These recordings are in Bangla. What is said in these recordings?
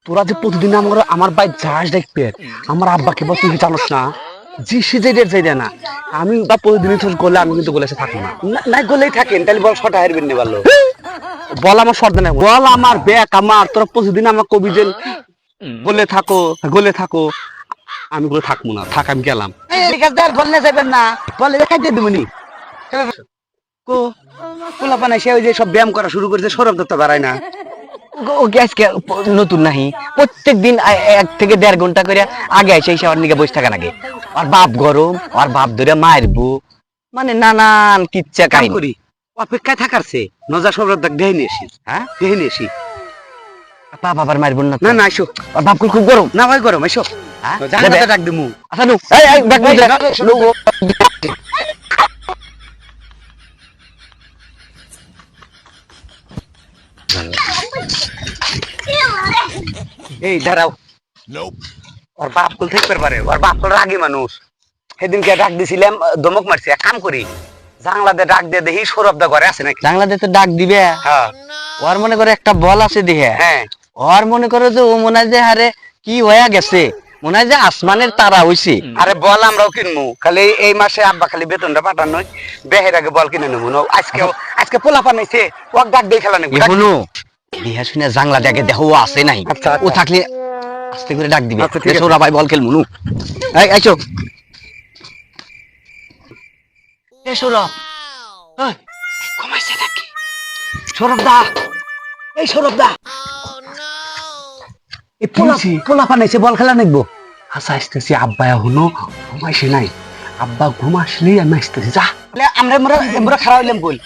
তোরা যে প্রতিদিন আমার ভাই যাস দেখবে আমার আব্বাকে বল তুই জানোস না জি সিজে যাই না আমি বা প্রতিদিনই তোর গোলে আমি কিন্তু গোলে থাকি না না গোলেই থাকেন তাহলে বল শর্ট হারবেন না ভালো বল আমার শর্ট না বল আমার ব্যাক আমার তোরা প্রতিদিন আমার কবি যে গোলে থাকো আমি গোলে থাকবো না থাক আমি গেলাম গোল না যাবেন না বলে দেখাইতে দেবনি কো পোলা পানা সে ওই যে সব ব্যায়াম করা শুরু করেছে সরব দত্ত বাড়ায় না ও গ্যাস নতুন নাহি প্রত্যেক দিন 1 থেকে 1.5 ঘন্টা করে আগে এসে আমার নিকে বসে থাকা লাগে আর বাপ গরম আর বাপ ধরে মারবো মানে নানান কিচ্ছা কাম কাহিনী করি অপেক্ষায় থাকারছে নজা সরব দেখ দেহে নিয়ে আসি হ্যাঁ দেহে নিয়ে আসি বাপ আবার মারবো না না না আইসো আর বাপ খুব গরম না ভাই গরম আইসো হ্যাঁ জানাতে ডাক দিমু আচ্ছা নু এই ব্যাগ এই দাঁড়াও ওর বাপ কুল থাকতে পারে ওর বাপ তো রাগী মানুষ সেদিনকে ডাক দিছিলাম দমক মারছি এক কাম করি জাংলাতে ডাক দিয়ে দেখি সৌরভ দা ঘরে আছে নাকি জাংলাতে তো ডাক দিবে হ্যাঁ ওর মনে করে একটা বল আছে দেখে হ্যাঁ ওর মনে করে যে ও মনে হয় যে আরে কি হয়ে গেছে মনে হয় যে আসমানের তারা হইছে আরে বল আমরাও কিনবো খালি এই মাসে আব্বা খালি বেতনটা পাঠানো বেহের আগে বল কিনে নেবো আজকে পোলা পানাইছে ও ডাক দিয়ে খেলা নেবো এখনো বিহা শুনে জাংলা ডাকে দেখো ও আছে নাই আচ্ছা, ও আচ্ছা। থাকলে আস্তে করে ডাক দিবে আচ্ছা, ঠিক আছে। সোরা ভাই বল খেলবো নু এই আইছো এ সৌরভ কমাইছে নাকি সৌরভ দা এই পোলা পানাইছে বল খেলা নেবো আচ্ছা আসতেছি আব্বা এখনো ঘুমাইছে নাই আব্বা ঘুম আসলেই আমি আসতেছি যা আমরা খারাপ হইলাম বল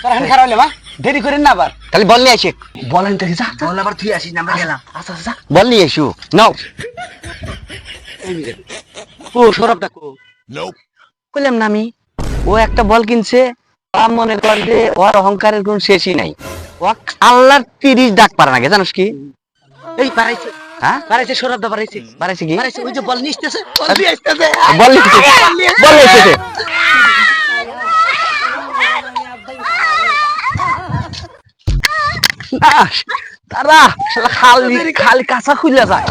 তোর এখন খারাপ হইলাম দেরি করেন না আবার তাহলে বল নিয়ে আইছে বল আনতেছি যা বল আবার তুই আসিস না আমরা গেলাম আচ্ছা যা বল নিয়ে আইসু নাও ও সৌরভ দা কো কইলাম না আমি ও একটা বল কিনছে আর মনে কর যে ওর অহংকারের কোন শেষই নাই ও আল্লাহর 30 ডাক পারে না জানোস কি এই পারাইছে হ্যাঁ পারাইছে সৌরভ দা পারাইছে পারেছে কি পারাইছে ওই যে বল নিচতেছে বল দিয়ে আসতেছে বল নিচ্ছে বল নিচ্ছে তারা খালি খালি কাঁচা খুলে যায়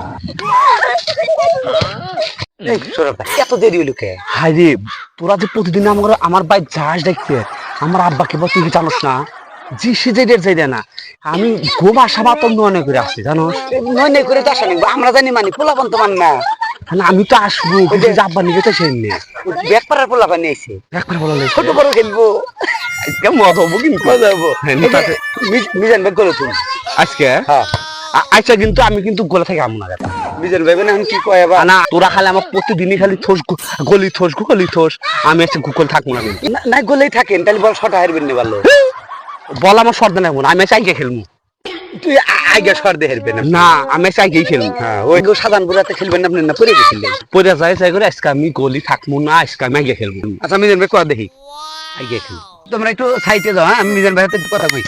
এই সৌরভ দা এত দেরি হইলো কে হাই রে তোরা যে প্রতিদিন আমার ভাই যাস দেখতে আমার আব্বাকে বল তুই কি জানোস না জি সিজে যাই না আমি গোবা সাবা তো নয় করে আসছি জানোস নয় করে তো আসা নিবো আমরা জানি মানি পোলাপান তো মান না আমি তো আসবো কিন্তু আব্বা নিবে তো সেই নিয়ে ব্যাগ পাড়ার পোলাপান নিয়ে আইছে ব্যাগ পাড়া পোলা ছোট বড় খেলবো আজকে মদ হবো কিন্তু মজা হবো মিজান ব্যাগ করে তুমি আজকে হ্যাঁ আচ্ছা কিন্তু আমি কিন্তু গোলা থেকে আমু না মিজান ভাই না কি কয় এবার না তোরা খালি আমার প্রতিদিনই খালি গলি থোস আমি আজকে গুগল থাকবো না না গলেই থাকেন তাহলে বল শর্ট হারবেন না ভালো বল আমার শর্ট নেবো না আমি আজকে খেলবো তুই আগে শর্ট দিয়ে হেরবেন না আমি আজকে খেলবো হ্যাঁ ওই সাধারণ বুড়াতে খেলবেন আপনি না পরে গেছিলেন পরে যাই চাই করে আজকে আমি গলি থাকবো না আজকে আমি আগে খেলবো আচ্ছা মিজান ভাই কয়া দেখি আগে খেলবো তোমরা একটু সাইডে যাও হ্যাঁ আমি মিজান ভাই হাতে কথা কই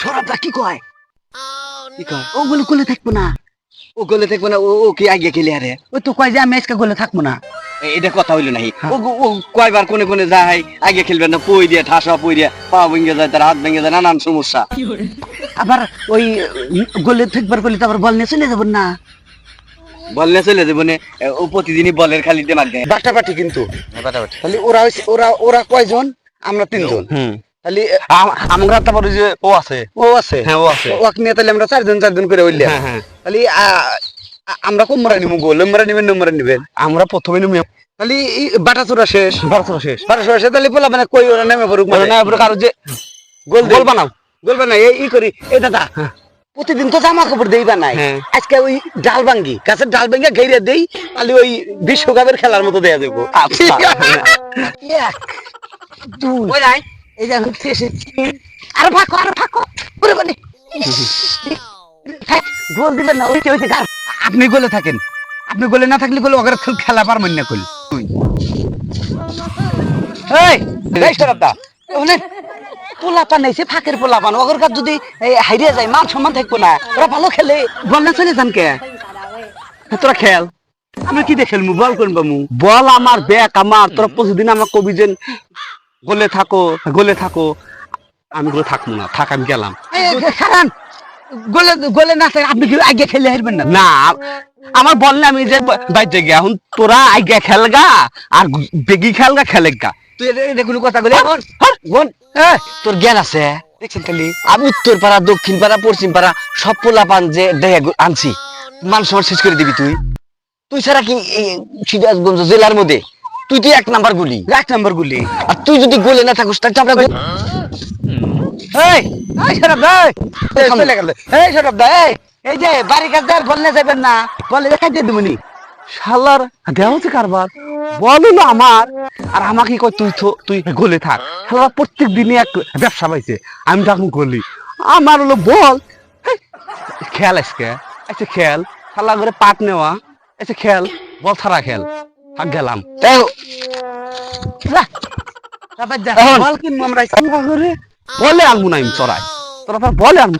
সৌরভদা কি কয় কি কয় ও বলে গলে থাকবো না ও গলে থাকবো না ও কি আগে খেলে আরে ও তো কয় যে আমি আজকে গলে থাকবো না এটা কথা হইলো নাই ও কয়বার কোনে কোনে যায় আগে খেলবেন না পই দিয়ে ঠাসা পই দিয়ে পা ভেঙে যায় তার হাত ভেঙে যায় নানান সমস্যা আবার ওই গলে থাকবার করলে তো আবার বল নিয়ে চলে যাবেন না বল নিয়ে চলে যাবো না ও প্রতিদিনই বলের খালি দিয়ে মার দেয় বাটাবাটি কিন্তু তাহলে ওরা কয়জন আমরা 3 জন তাহলে আমরা তারপরে যে ও আছে হ্যাঁ ও আছে ওকে নিয়ে তাহলে আমরা 4 জন করে হইলে তাহলে আমরা কোন মরা নিব গোল মরা নিবেন নম্বর নিবেন আমরা প্রথমে নিব তাহলে বাটাচোরা শেষ তাহলে বলা মানে কই ওরা নেমে পড়ুক মানে না পড়ুক আর যে গোল বানাও এই করি এই দাদা প্রতিদিন তো জামা কাপড় দেইবা নাই আজকে ওই ডাল ভাঙ্গি গাছের ডাল ভাঙ্গা ঘেরে দেই তাহলে ওই বিশ্বকাপের খেলার মতো দেয়া দেবো আচ্ছা এক দুই ওই নাই এই যে হচ্ছে এসেছি আর ফাঁকো পুরো মানে গোল দিবেন না ওইটা আপনি গোলে থাকেন আপনি গোলে না থাকলে গোলে ওগের খেলা পারবেন না কইল এই সরবদা ওনে পোলাপান নাইছে ফাঁকের পোলাপান ওগের কাছে যদি হারিয়ে যায় মান সম্মান থাকবো না ওরা ভালো খেলে বল না চলে যান কে তোরা খেল আমরা কি দেখে খেলবো বল করবো বল আমার ব্যাক আমার তোরা প্রতিদিন আমার কবি যে গোলে থাকো আমি গোলে থাকবো না থাক আমি গেলাম খারান গোলে গোলে না থাকে আপনি কি আগে খেলে হারবেন না? না আমার বললে আমি যে বাইরে গিয়া এখন তোরা আগে খেলগা আর বেগি খেলগা খেলেগা। তুই এটা কোনো কথা বলে বোন তোর জ্ঞান আছে দেখছেন খালি আমি উত্তর পাড়া দক্ষিণ পাড়া পশ্চিম পাড়া সব পোলা পান যে দেখে আনছি মান সম্মান শেষ করে দিবি তুই তুই ছাড়া কি এই সিরাজগঞ্জ জেলার মধ্যে তুই তো 1 নাম্বার গুলি 1 নাম্বার গুলি। আর তুই যদি গোলে না থাকিস তাহলে আমরা এই এই শরব ভাই এই চলে গেল। এই শরব ভাই এই যে বাড়ি কাছে আর বললে যাবেন না বলে দেখাই দিয়ে দিবনি শালার দেওয়া হচ্ছে কারবার বলো না আমার আর আমাকে কই তুই গোলে থাক। শালারা প্রত্যেক দিনই এক ব্যবসা পাইছে আমি তখন গলি আমার হলো বল হেই, খেল আজকে আচ্ছা খেল শালা করে পাট নেওয়া আচ্ছা খেল বল ছাড়া খেল থাক গেলাম এখন বল কিনবো আমরা বলে আলমু নাইম চড়াই তোরা বলে আলমু